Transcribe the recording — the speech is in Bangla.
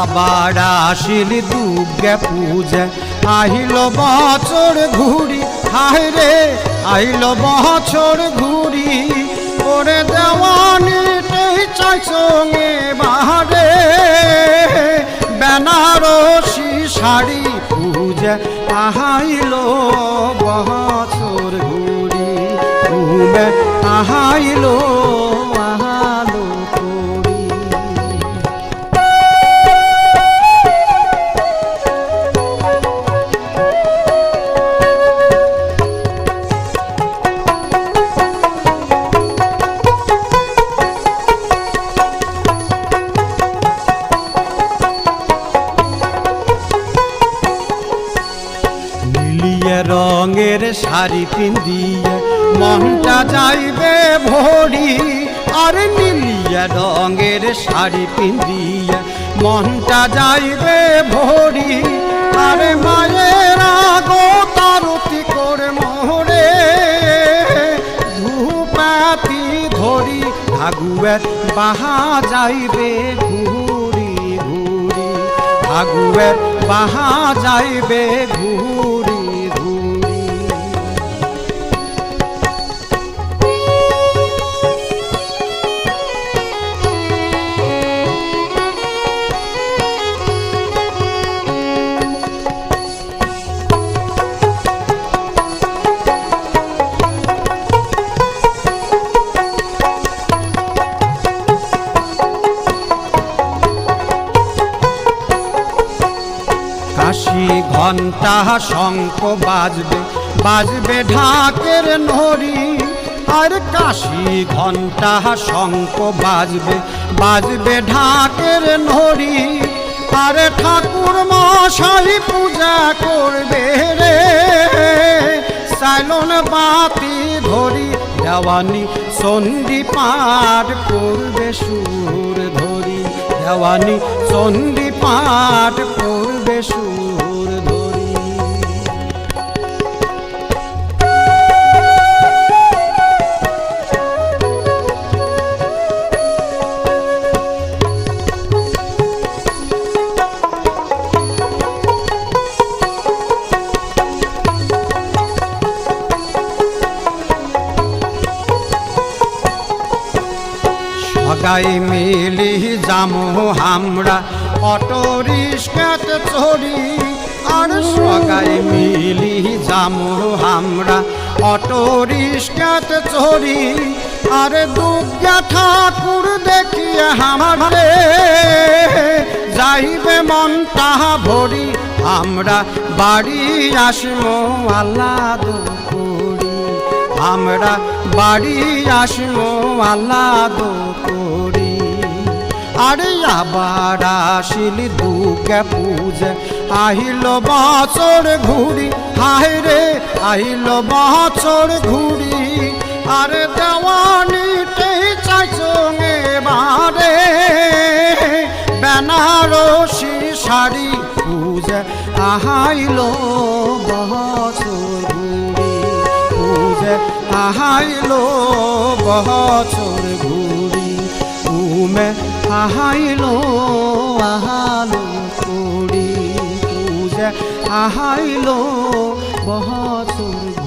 আবার আসিল দুর্গা পূজা আহিল বছর ঘুরি হায় রে আইল বছর ঘুরি করে দেওয়ানিতে চাই সঙ্গে বাহারে বেনারসি শাড়ি পূজা আহাইল বছর ঘুরি আহাইল আহালো করি। রঙের শাড়ি পিন্দিয়ে মনটা যাইবে ভরি আর নীলিয়া রঙের শাড়ি পিন্দিয়ে মনটা যাইবে ভরি আরে মায়ের গোতারতি করে মোহরে ধূপাতি ধরি ভাগুয়ের বাহা যাইবে ঘুরি ঘুরি ভাগুয়ের বাহা যাইবে ঘুরি। কাশি ঘণ্টা শঙ্খ বাজবে বাজবে ঢাকের নড়ি আর কাশি ঘণ্টা শঙ্খ বাজবে বাজবে ঢাকের নড়ি আর ঠাকুর মশাই পূজা করবে রে সাইলন বাতি ধরি দেওয়ানি চণ্ডী পাঠ করবে সুর ধরি দেওয়ানি চণ্ডী পাঠ করবে সুর ধরি। সগাই মিলি যামো আমরা অটো রিস্কাতে চড়ি আর সগাই মিলি যামো আমরা অটো রিস্কাতে চড়ি আর দুর্গা ঠাকুর দেখিয়ে আমারে যাইবে মনটা ভরি আমরা বাড়ি আসমো আহ্লাদ করি আমরা বাড়ি আসমো আহ্লাদ করি। আরে আবার আসিল দুর্গা পূজা আহিল বছর ঘুরি হায় রে আহিল বছর ঘুরি আরে দেওয়ানিতে চাই সঙ্গে বারে বেনারসি শাড়ি পূজা আহাইল বছর ঘুরি পূজা আহাইল বছর ঘুরি উমে আহাইল আহালো করি পূজা আহাইল বছর